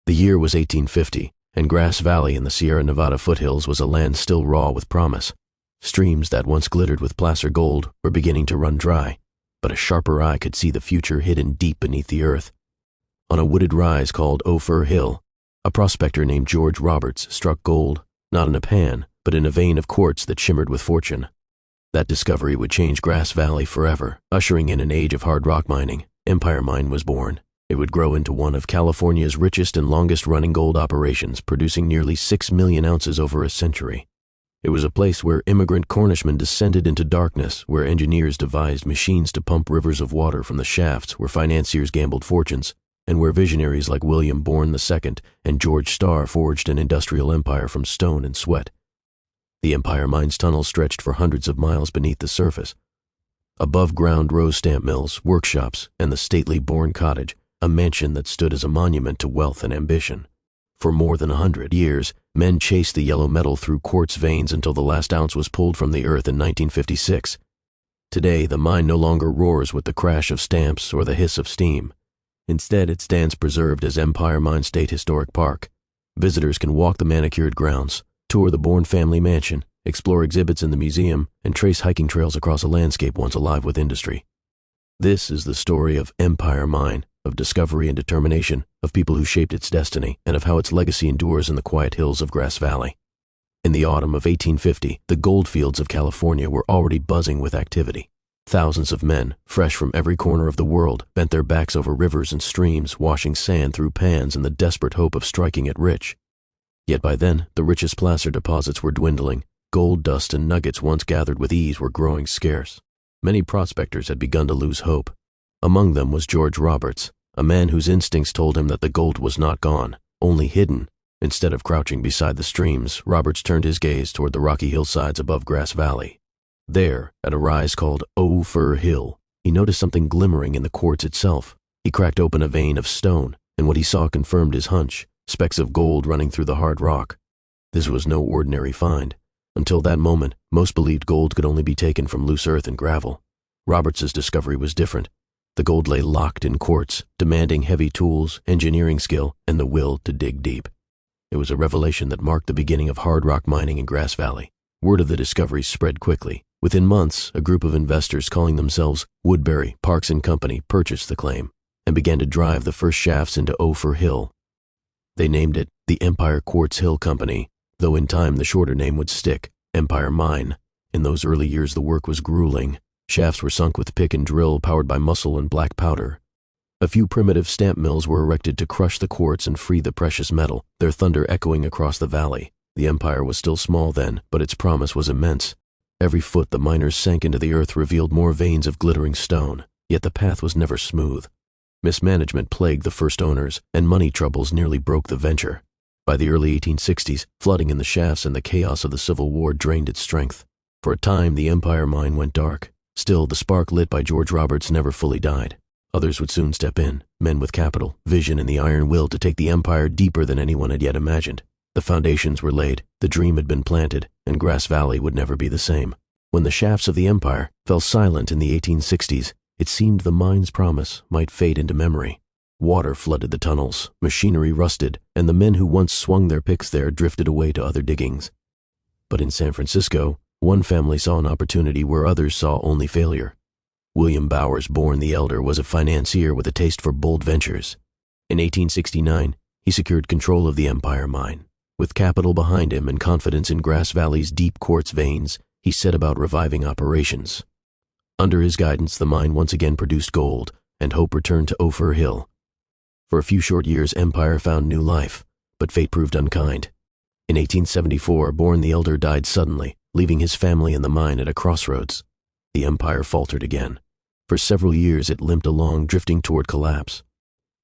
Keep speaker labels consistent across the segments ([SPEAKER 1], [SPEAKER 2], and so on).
[SPEAKER 1] The year was 1850, and Grass Valley in the Sierra Nevada foothills was a land still raw with promise. Streams that once glittered with placer gold were beginning to run dry, but a sharper eye could see the future hidden deep beneath the earth. On a wooded rise called Ophir Hill, a prospector named George Roberts struck gold, not in a pan, but in a vein of quartz that shimmered with fortune. That discovery would change Grass Valley forever, ushering in an age of hard rock mining. Empire Mine was born. It would grow into one of California's richest and longest-running gold operations, producing nearly 6 million ounces over a century. It was a place where immigrant Cornishmen descended into darkness, where engineers devised machines to pump rivers of water from the shafts, where financiers gambled fortunes, and where visionaries like William Bourn II and George Starr forged an industrial empire from stone and sweat. The Empire Mine's tunnels stretched for hundreds of miles beneath the surface. Above ground rose stamp mills, workshops, and the stately Bourn Cottage, a mansion that stood as a monument to wealth and ambition. For more than 100 years, men chased the yellow metal through quartz veins until the last ounce was pulled from the earth in 1956. Today, the mine no longer roars with the crash of stamps or the hiss of steam. Instead, it stands preserved as Empire Mine State Historic Park. Visitors can walk the manicured grounds, tour the Bourn family mansion, explore exhibits in the museum, and trace hiking trails across a landscape once alive with industry. This is the story of Empire Mine, of discovery and determination, of people who shaped its destiny, and of how its legacy endures in the quiet hills of Grass Valley. In the autumn of 1850, the gold fields of California were already buzzing with activity. Thousands of men, fresh from every corner of the world, bent their backs over rivers and streams, washing sand through pans in the desperate hope of striking it rich. Yet by then, the richest placer deposits were dwindling. Gold dust and nuggets once gathered with ease were growing scarce. Many prospectors had begun to lose hope. Among them was George Roberts, a man whose instincts told him that the gold was not gone, only hidden. Instead of crouching beside the streams, Roberts turned his gaze toward the rocky hillsides above Grass Valley. There, at a rise called Ophir Hill, he noticed something glimmering in the quartz itself. He cracked open a vein of stone, and what he saw confirmed his hunch, specks of gold running through the hard rock. This was no ordinary find. Until that moment, most believed gold could only be taken from loose earth and gravel. Roberts's discovery was different. The gold lay locked in quartz, demanding heavy tools, engineering skill, and the will to dig deep. It was a revelation that marked the beginning of hard rock mining in Grass Valley. Word of the discovery spread quickly. Within months, a group of investors calling themselves Woodbury, Parks & Company purchased the claim and began to drive the first shafts into Ophir Hill. They named it the Empire Quartz Hill Company, though in time the shorter name would stick, Empire Mine. In those early years the work was grueling. Shafts were sunk with pick and drill powered by muscle and black powder. A few primitive stamp mills were erected to crush the quartz and free the precious metal, their thunder echoing across the valley. The empire was still small then, but its promise was immense. Every foot the miners sank into the earth revealed more veins of glittering stone, yet the path was never smooth. Mismanagement plagued the first owners, and money troubles nearly broke the venture. By the early 1860s, flooding in the shafts and the chaos of the Civil War drained its strength. For a time, the Empire Mine went dark. Still, the spark lit by George Roberts never fully died. Others would soon step in, men with capital, vision, and the iron will to take the empire deeper than anyone had yet imagined. The foundations were laid, the dream had been planted, and Grass Valley would never be the same. When the shafts of the empire fell silent in the 1860s, it seemed the mine's promise might fade into memory. Water flooded the tunnels, machinery rusted, and the men who once swung their picks there drifted away to other diggings. But in San Francisco, one family saw an opportunity where others saw only failure. William Bowers Bourn the Elder was a financier with a taste for bold ventures. In 1869, he secured control of the Empire Mine. With capital behind him and confidence in Grass Valley's deep quartz veins, he set about reviving operations. Under his guidance, the mine once again produced gold, and hope returned to Ophir Hill. For a few short years, Empire found new life, but fate proved unkind. In 1874, Bourn the Elder died suddenly, leaving his family and the mine at a crossroads. The empire faltered again. For several years, it limped along, drifting toward collapse.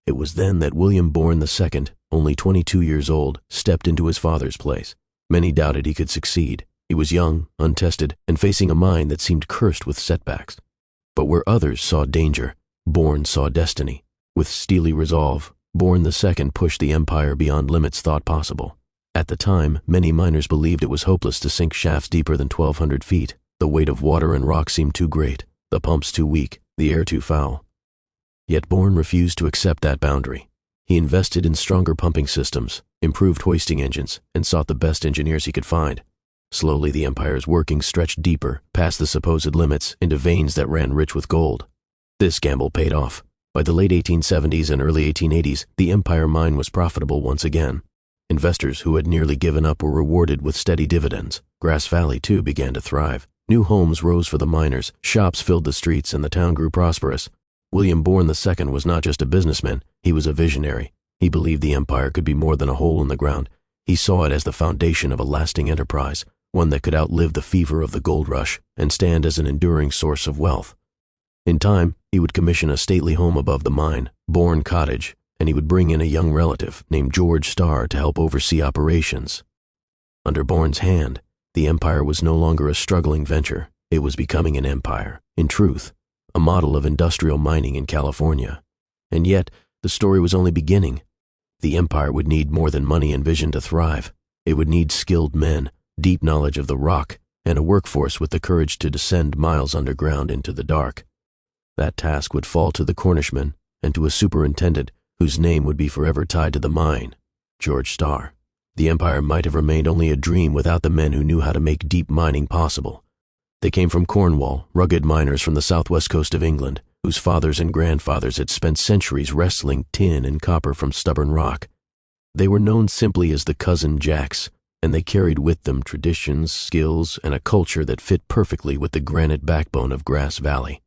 [SPEAKER 1] It was then that William Bourn II, only 22 years old, stepped into his father's place. Many doubted he could succeed. He was young, untested, and facing a mine that seemed cursed with setbacks. But where others saw danger, Bourn saw destiny. With steely resolve, Bourn II pushed the empire beyond limits thought possible. At the time, many miners believed it was hopeless to sink shafts deeper than 1,200 feet. The weight of water and rock seemed too great, the pumps too weak, the air too foul. Yet Bourn refused to accept that boundary. He invested in stronger pumping systems, improved hoisting engines, and sought the best engineers he could find. Slowly, the empire's workings stretched deeper, past the supposed limits, into veins that ran rich with gold. This gamble paid off. By the late 1870s and early 1880s, the Empire mine was profitable once again. Investors who had nearly given up were rewarded with steady dividends. Grass Valley, too, began to thrive. New homes rose for the miners, shops filled the streets, and the town grew prosperous. William Bourn II was not just a businessman, he was a visionary. He believed the empire could be more than a hole in the ground. He saw it as the foundation of a lasting enterprise, one that could outlive the fever of the gold rush and stand as an enduring source of wealth. In time, he would commission a stately home above the mine, Bourn Cottage, and he would bring in a young relative named George Starr to help oversee operations. Under Bourne's hand, the empire was no longer a struggling venture. It was becoming an empire, in truth, a model of industrial mining in California. And yet, the story was only beginning. The empire would need more than money and vision to thrive. It would need skilled men, deep knowledge of the rock, and a workforce with the courage to descend miles underground into the dark. That task would fall to the Cornishmen and to a superintendent whose name would be forever tied to the mine, George Starr. The empire might have remained only a dream without the men who knew how to make deep mining possible. They came from Cornwall, rugged miners from the southwest coast of England, whose fathers and grandfathers had spent centuries wrestling tin and copper from stubborn rock. They were known simply as the Cousin Jacks, and they carried with them traditions, skills, and a culture that fit perfectly with the granite backbone of Grass Valley.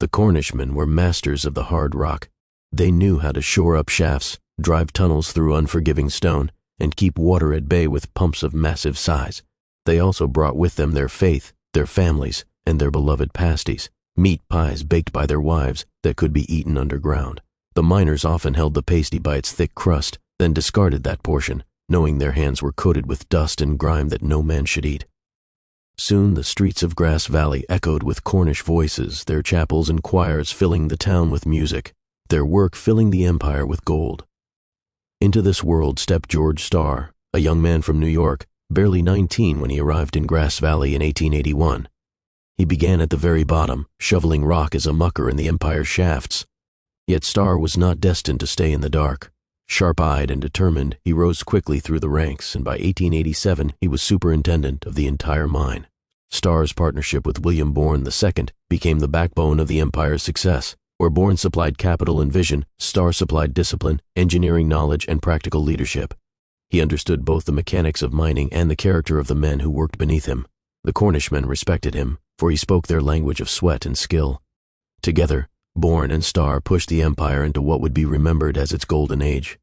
[SPEAKER 1] The Cornishmen were masters of the hard rock. They knew how to shore up shafts, drive tunnels through unforgiving stone, and keep water at bay with pumps of massive size. They also brought with them their faith, their families, and their beloved pasties, meat pies baked by their wives that could be eaten underground. The miners often held the pasty by its thick crust, then discarded that portion, knowing their hands were coated with dust and grime that no man should eat. Soon the streets of Grass Valley echoed with Cornish voices, their chapels and choirs filling the town with music, their work filling the empire with gold. Into this world stepped George Starr, a young man from New York, barely 19 when he arrived in Grass Valley in 1881. He began at the very bottom, shoveling rock as a mucker in the empire's shafts. Yet Starr was not destined to stay in the dark. Sharp-eyed and determined, he rose quickly through the ranks, and by 1887 he was superintendent of the entire mine. Starr's partnership with William Bourn II became the backbone of the empire's success. Where Bourn supplied capital and vision, Starr supplied discipline, engineering knowledge, and practical leadership. He understood both the mechanics of mining and the character of the men who worked beneath him. The Cornishmen respected him, for he spoke their language of sweat and skill. Together, Bourn and Starr pushed the empire into what would be remembered as its golden age.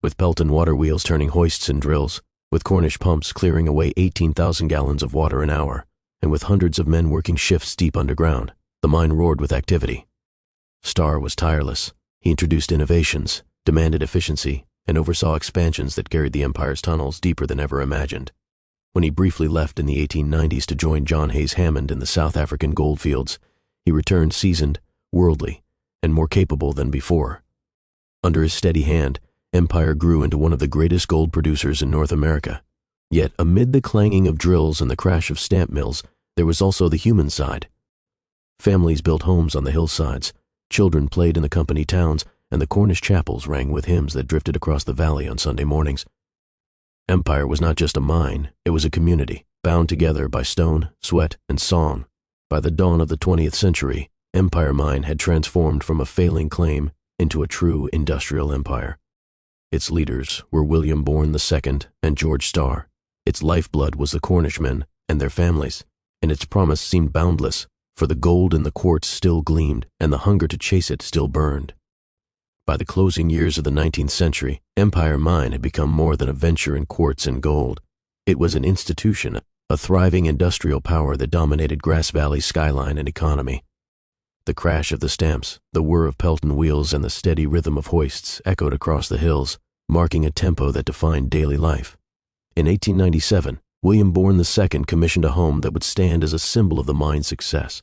[SPEAKER 1] With Pelton water wheels turning hoists and drills, with Cornish pumps clearing away 18,000 gallons of water an hour, and with hundreds of men working shifts deep underground, the mine roared with activity. Starr was tireless. He introduced innovations, demanded efficiency, and oversaw expansions that carried the empire's tunnels deeper than ever imagined. When he briefly left in the 1890s to join John Hayes Hammond in the South African goldfields, he returned seasoned, worldly, and more capable than before. Under his steady hand, Empire grew into one of the greatest gold producers in North America. Yet, amid the clanging of drills and the crash of stamp mills, there was also the human side. Families built homes on the hillsides, children played in the company towns, and the Cornish chapels rang with hymns that drifted across the valley on Sunday mornings. Empire was not just a mine, it was a community, bound together by stone, sweat, and song. By the dawn of the 20th century, Empire Mine had transformed from a failing claim into a true industrial empire. Its leaders were William Bourn II and George Starr. Its lifeblood was the Cornishmen and their families, and its promise seemed boundless, for the gold in the quartz still gleamed and the hunger to chase it still burned. By the closing years of the 19th century, Empire Mine had become more than a venture in quartz and gold. It was an institution, a thriving industrial power that dominated Grass Valley's skyline and economy. The crash of the stamps, the whir of Pelton wheels, and the steady rhythm of hoists echoed across the hills, marking a tempo that defined daily life. In 1897, William Bourn II commissioned a home that would stand as a symbol of the mine's success.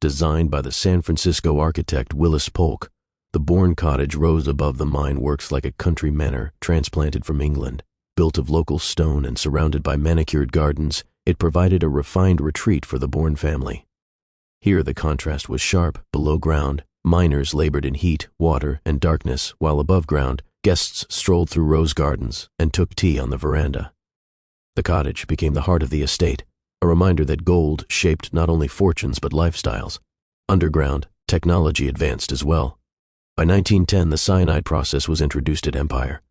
[SPEAKER 1] Designed by the San Francisco architect Willis Polk, the Bourn Cottage rose above the mine works like a country manor transplanted from England. Built of local stone and surrounded by manicured gardens, it provided a refined retreat for the Bourn family. Here the contrast was sharp. Below ground, miners labored in heat, water, and darkness, while above ground, Guests strolled through rose gardens and took tea on the veranda. The cottage became the heart of the estate, a reminder that gold shaped not only fortunes but lifestyles. Underground, technology advanced as well. By 1910, the cyanide process was introduced at Empire.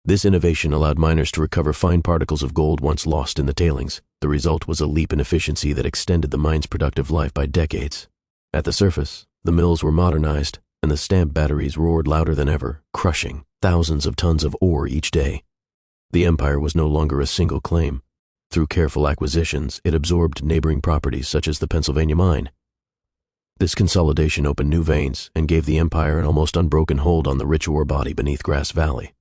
[SPEAKER 1] This innovation allowed miners to recover fine particles of gold once lost in the tailings. The result was a leap in efficiency that extended the mine's productive life by decades. At the surface, the mills were modernized, and the stamp batteries roared louder than ever, crushing thousands of tons of ore each day. The Empire was no longer a single claim. Through careful acquisitions, it absorbed neighboring properties such as the Pennsylvania mine. This consolidation opened new veins and gave the Empire an almost unbroken hold on the rich ore body beneath Grass Valley.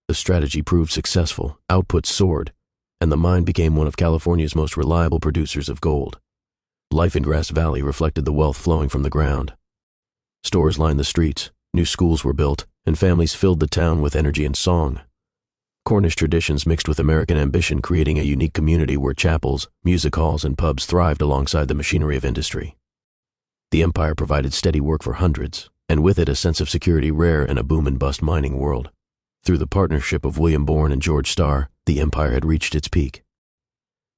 [SPEAKER 1] The strategy proved successful, output soared, and the mine became one of California's most reliable producers of gold. Life in Grass Valley reflected the wealth flowing from the ground. Stores lined the streets, new schools were built, and families filled the town with energy and song. Cornish traditions mixed with American ambition, creating a unique community where chapels, music halls, and pubs thrived alongside the machinery of industry. The Empire provided steady work for hundreds, and with it a sense of security rare in a boom-and-bust mining world. Through the partnership of William Bourn and George Starr, the Empire had reached its peak.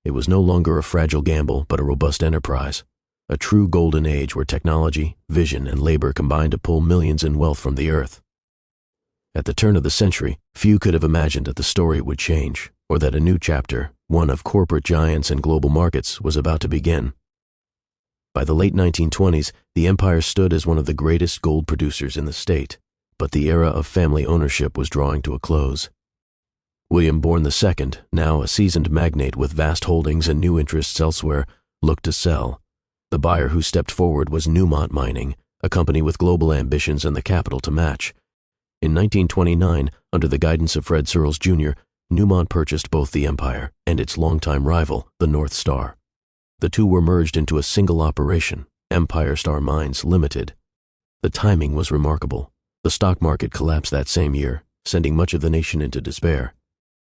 [SPEAKER 1] It was no longer a fragile gamble, but a robust enterprise, a true golden age where technology, vision, and labor combined to pull millions in wealth from the earth. At the turn of the century, few could have imagined that the story would change, or that a new chapter, one of corporate giants and global markets, was about to begin. By the late 1920s, the Empire stood as one of the greatest gold producers in the state, but the era of family ownership was drawing to a close. William Bourn II, now a seasoned magnate with vast holdings and new interests elsewhere, looked to sell. The buyer who stepped forward was Newmont Mining, a company with global ambitions and the capital to match. In 1929, under the guidance of Fred Searles Jr., Newmont purchased both the Empire and its longtime rival, the North Star. The two were merged into a single operation, Empire Star Mines Limited. The timing was remarkable. The stock market collapsed that same year, sending much of the nation into despair.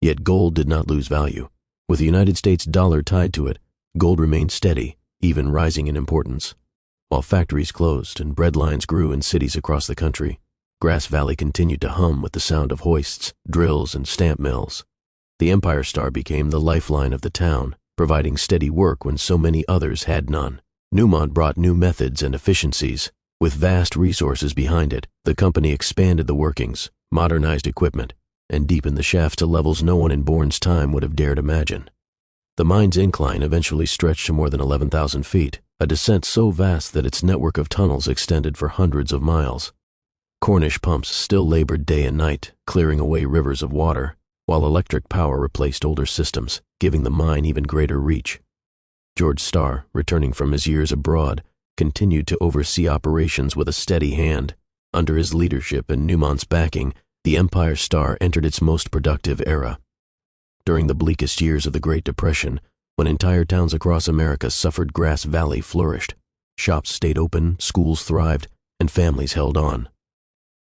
[SPEAKER 1] Yet gold did not lose value. With the United States dollar tied to it, gold remained steady, even rising in importance. While factories closed and bread lines grew in cities across the country, Grass Valley continued to hum with the sound of hoists, drills, and stamp mills. The Empire Star became the lifeline of the town, providing steady work when so many others had none. Newmont brought new methods and efficiencies. With vast resources behind it, the company expanded the workings, modernized equipment, and deepened the shaft to levels no one in Bourne's time would have dared imagine. The mine's incline eventually stretched to more than 11,000 feet, a descent so vast that its network of tunnels extended for hundreds of miles. Cornish pumps still labored day and night, clearing away rivers of water, while electric power replaced older systems, giving the mine even greater reach. George Starr, returning from his years abroad, continued to oversee operations with a steady hand. Under his leadership and Newmont's backing, the Empire Star entered its most productive era. During the bleakest years of the Great Depression, when entire towns across America suffered, Grass Valley flourished. Shops stayed open, schools thrived, and families held on.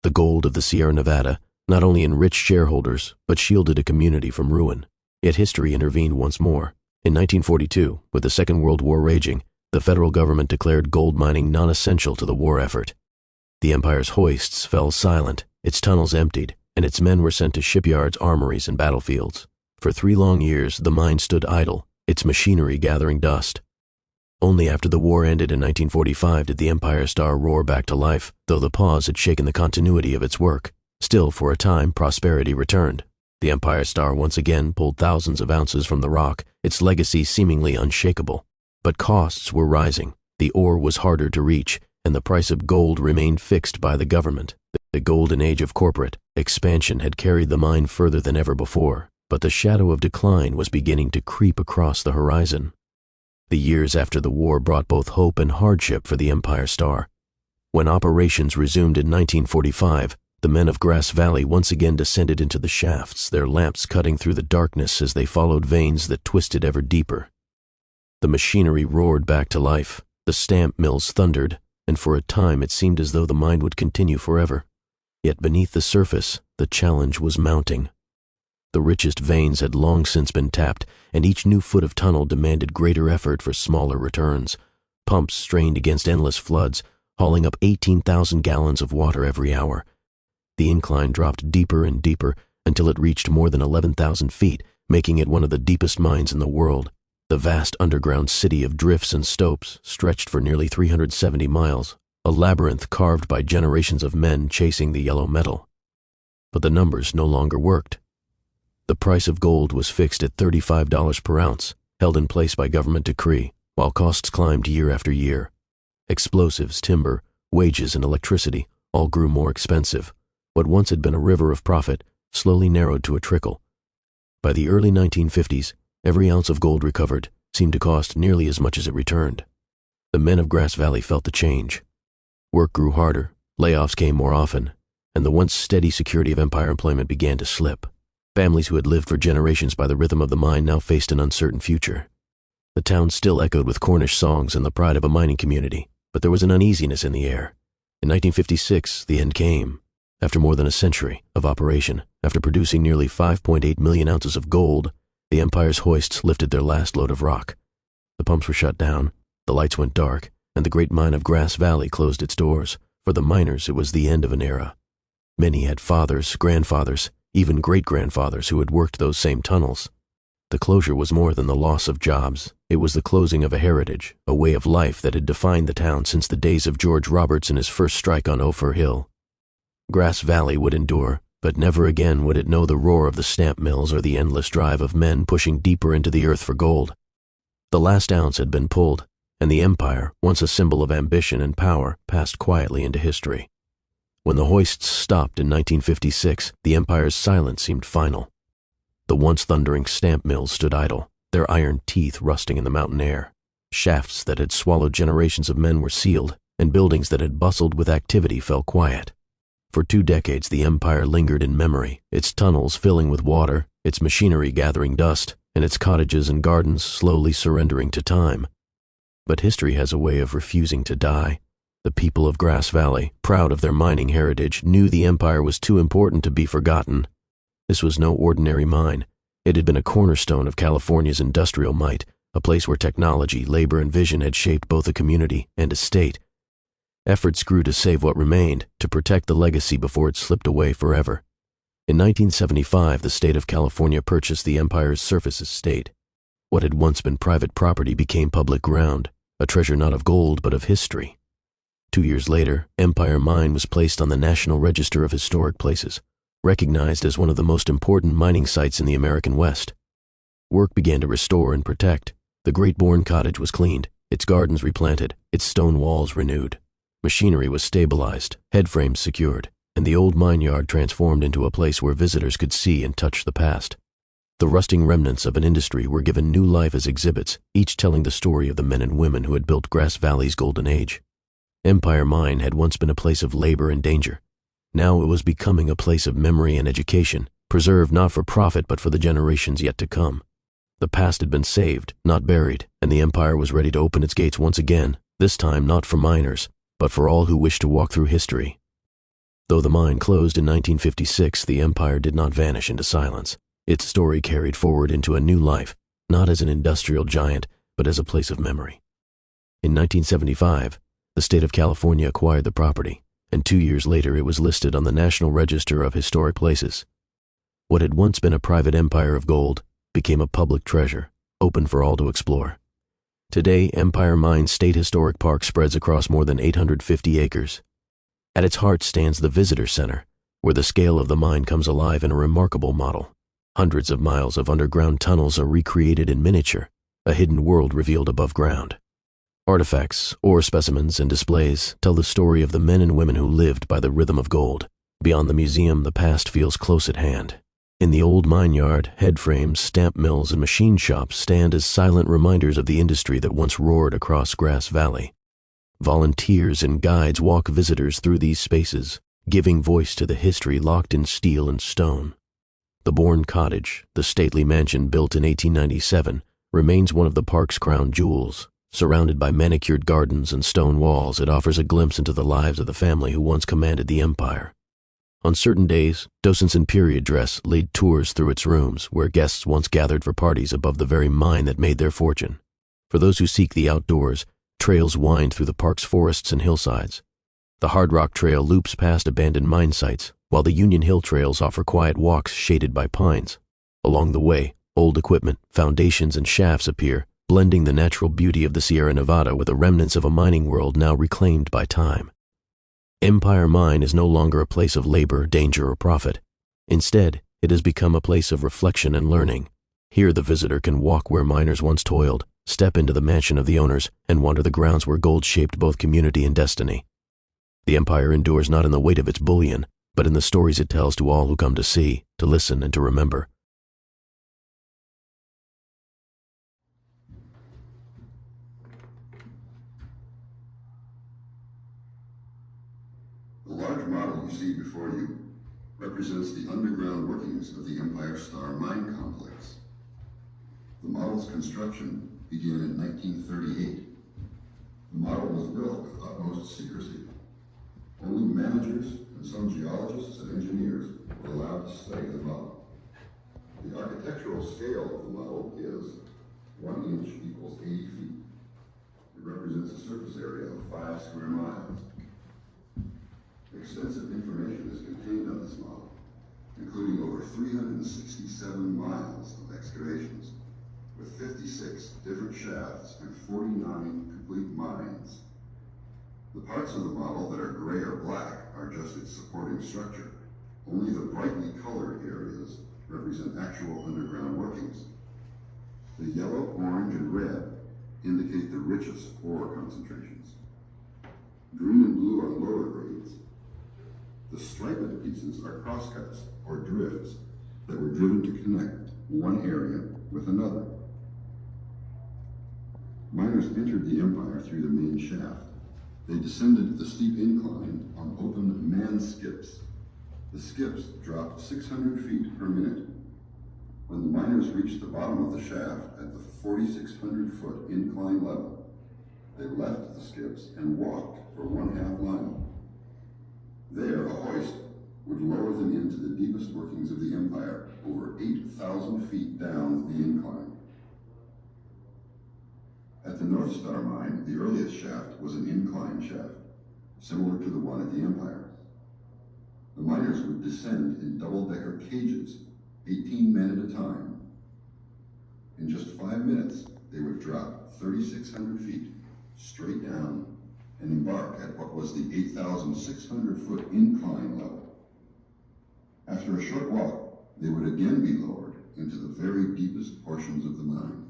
[SPEAKER 1] The gold of the Sierra Nevada not only enriched shareholders, but shielded a community from ruin. Yet history intervened once more. In 1942, with the Second World War raging, the federal government declared gold mining non-essential to the war effort. The Empire's hoists fell silent, its tunnels emptied, and its men were sent to shipyards, armories, and battlefields. For 3 long years, the mine stood idle, its machinery gathering dust. Only after the war ended in 1945 did the Empire Star roar back to life, though the pause had shaken the continuity of its work. Still, for a time, prosperity returned. The Empire Star once again pulled thousands of ounces from the rock, its legacy seemingly unshakable. But costs were rising, the ore was harder to reach, and the price of gold remained fixed by the government. The golden age of corporate expansion had carried the mine further than ever before, but the shadow of decline was beginning to creep across the horizon. The years after the war brought both hope and hardship for the Empire Star. When operations resumed in 1945, the men of Grass Valley once again descended into the shafts, their lamps cutting through the darkness as they followed veins that twisted ever deeper. The machinery roared back to life, the stamp mills thundered, and for a time it seemed as though the mine would continue forever. Yet beneath the surface, the challenge was mounting. The richest veins had long since been tapped, and each new foot of tunnel demanded greater effort for smaller returns. Pumps strained against endless floods, hauling up 18,000 gallons of water every hour. The incline dropped deeper and deeper until it reached more than 11,000 feet, making it one of the deepest mines in the world. The vast underground city of drifts and stopes stretched for nearly 370 miles, a labyrinth carved by generations of men chasing the yellow metal. But the numbers no longer worked. The price of gold was fixed at $35 per ounce, held in place by government decree, while costs climbed year after year. Explosives, timber, wages, and electricity all grew more expensive. What once had been a river of profit slowly narrowed to a trickle. By the early 1950s, every ounce of gold recovered seemed to cost nearly as much as it returned. The men of Grass Valley felt the change. Work grew harder, layoffs came more often, and the once steady security of Empire employment began to slip. Families who had lived for generations by the rhythm of the mine now faced an uncertain future. The town still echoed with Cornish songs and the pride of a mining community, but there was an uneasiness in the air. In 1956, the end came. After more than a century of operation, after producing nearly 5.8 million ounces of gold, the Empire's hoists lifted their last load of rock. The pumps were shut down, the lights went dark, and the great mine of Grass Valley closed its doors. For the miners, it was the end of an era. Many had fathers, grandfathers, even great-grandfathers who had worked those same tunnels. The closure was more than the loss of jobs. It was the closing of a heritage, a way of life that had defined the town since the days of George Roberts and his first strike on Ophir Hill. Grass Valley would endure, but never again would it know the roar of the stamp mills or the endless drive of men pushing deeper into the earth for gold. The last ounce had been pulled, and the Empire, once a symbol of ambition and power, passed quietly into history. When the hoists stopped in 1956, the Empire's silence seemed final. The once thundering stamp mills stood idle, their iron teeth rusting in the mountain air. Shafts that had swallowed generations of men were sealed, and buildings that had bustled with activity fell quiet. For 2 decades the Empire lingered in memory, its tunnels filling with water, its machinery gathering dust, and its cottages and gardens slowly surrendering to time. But history has a way of refusing to die. The people of Grass Valley, proud of their mining heritage, knew the Empire was too important to be forgotten. This was no ordinary mine. It had been a cornerstone of California's industrial might, a place where technology, labor, and vision had shaped both a community and a state. Efforts grew to save what remained, to protect the legacy before it slipped away forever. In 1975, the state of California purchased the Empire's surface estate. What had once been private property became public ground, a treasure not of gold but of history. 2 years later, Empire Mine was placed on the National Register of Historic Places, recognized as one of the most important mining sites in the American West. Work began to restore and protect. The great Bourn Cottage was cleaned, its gardens replanted, its stone walls renewed. Machinery was stabilized, headframes secured, and the old mine yard transformed into a place where visitors could see and touch the past. The rusting remnants of an industry were given new life as exhibits, each telling the story of the men and women who had built Grass Valley's golden age. Empire Mine had once been a place of labor and danger. Now it was becoming a place of memory and education, preserved not for profit but for the generations yet to come. The past had been saved, not buried, and the Empire was ready to open its gates once again, this time not for miners, but for all who wished to walk through history. Though the mine closed in 1956, the Empire did not vanish into silence. Its story carried forward into a new life, not as an industrial giant, but as a place of memory. In 1975, the state of California acquired the property, and 2 years later it was listed on the National Register of Historic Places. What had once been a private empire of gold became a public treasure, open for all to explore. Today, Empire Mine State Historic Park spreads across more than 850 acres. At its heart stands the Visitor Center, where the scale of the mine comes alive in a remarkable model. Hundreds of miles of underground tunnels are recreated in miniature, a hidden world revealed above ground. Artifacts, ore specimens, and displays tell the story of the men and women who lived by the rhythm of gold. Beyond the museum, the past feels close at hand. In the old mine yard, headframes, stamp mills, and machine shops stand as silent reminders of the industry that once roared across Grass Valley. Volunteers and guides walk visitors through these spaces, giving voice to the history locked in steel and stone. The Bourn Cottage, the stately mansion built in 1897, remains one of the park's crown jewels. Surrounded by manicured gardens and stone walls, it offers a glimpse into the lives of the family who once commanded the empire. On certain days, docents in period dress lead tours through its rooms, where guests once gathered for parties above the very mine that made their fortune. For those who seek the outdoors, trails wind through the park's forests and hillsides. The Hard Rock Trail loops past abandoned mine sites, while the Union Hill trails offer quiet walks shaded by pines. Along the way, old equipment, foundations, and shafts appear, blending the natural beauty of the Sierra Nevada with the remnants of a mining world now reclaimed by time. Empire Mine is no longer a place of labor, danger, or profit. Instead, it has become a place of reflection and learning. Here the visitor can walk where miners once toiled, step into the mansion of the owners, and wander the grounds where gold shaped both community and destiny. The empire endures not in the weight of its bullion, but in the stories it tells to all who come to see, to listen, and to remember.
[SPEAKER 2] The large model you see before you represents the underground workings of the Empire Starr mine complex. The model's construction began in 1938. The model was built with utmost secrecy. Only managers and some geologists and engineers were allowed to study the model. The architectural scale of the model is 1 inch equals 80 feet. It represents a surface area of 5 square miles. Extensive information is contained on this model, including over 367 miles of excavations, with 56 different shafts and 49 complete mines. The parts of the model that are gray or black are just its supporting structure. Only the brightly colored areas represent actual underground workings. The yellow, orange, and red indicate the richest ore concentrations. Green and blue are lower grades. The striped pieces are crosscuts or drifts that were driven to connect one area with another. Miners entered the empire through the main shaft. They descended the steep incline on open man skips. The skips dropped 600 feet per minute. When the miners reached the bottom of the shaft at the 4,600-foot incline level, they left the skips and walked for 1/2 mile. There, a hoist would lower them into the deepest workings of the empire, over 8,000 feet down the incline. At the North Star mine, the earliest shaft was an incline shaft, similar to the one at the empire. The miners would descend in double-decker cages, 18 men at a time. In just 5 minutes, they would drop 3,600 feet straight down and embark at what was the 8,600-foot incline level. After a short walk, they would again be lowered into the very deepest portions of the mine,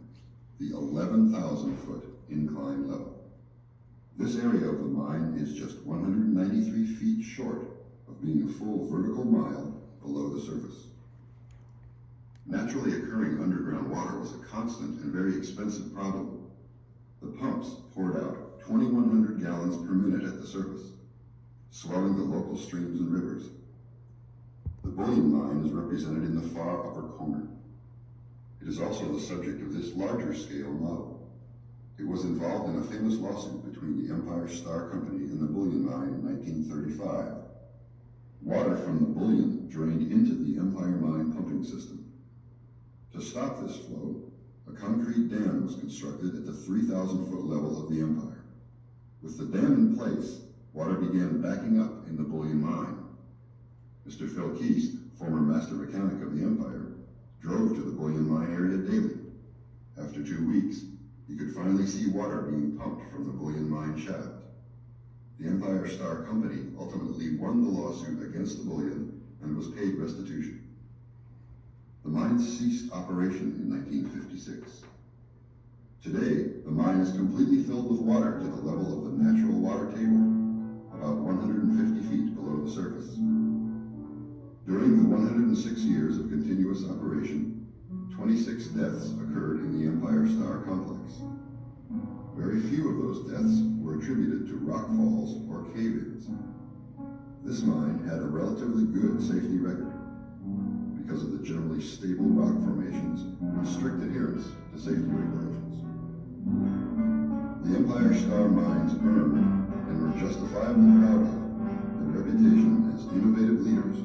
[SPEAKER 2] the 11,000-foot incline level. This area of the mine is just 193 feet short of being a full vertical mile below the surface. Naturally occurring underground water was a constant and very expensive problem. The pumps poured out 2,100 gallons per minute at the surface, swelling the local streams and rivers. The bullion mine is represented in the far upper corner. It is also the subject of this larger scale model. It was involved in a famous lawsuit between the Empire Starr Company and the bullion mine in 1935. Water from the bullion drained into the Empire Mine pumping system. To stop this flow, a concrete dam was constructed at the 3,000-foot level of the empire. With the dam in place, water began backing up in the bullion mine. Mr. Phil Keast, former master mechanic of the empire, drove to the bullion mine area daily. After 2 weeks, he could finally see water being pumped from the bullion mine shaft. The Empire Starr Company ultimately won the lawsuit against the bullion and was paid restitution. The mine ceased operation in 1956. Today, the mine is completely filled with water to the level of the natural water table, about 150 feet below the surface. During the 106 years of continuous operation, 26 deaths occurred in the Empire Starr complex. Very few of those deaths were attributed to rock falls or cave-ins. This mine had a relatively good safety record because of the generally stable rock formations and strict adherence to safety regulations. The Empire Starr mines earned, and were justifiably proud of, their reputation as innovative leaders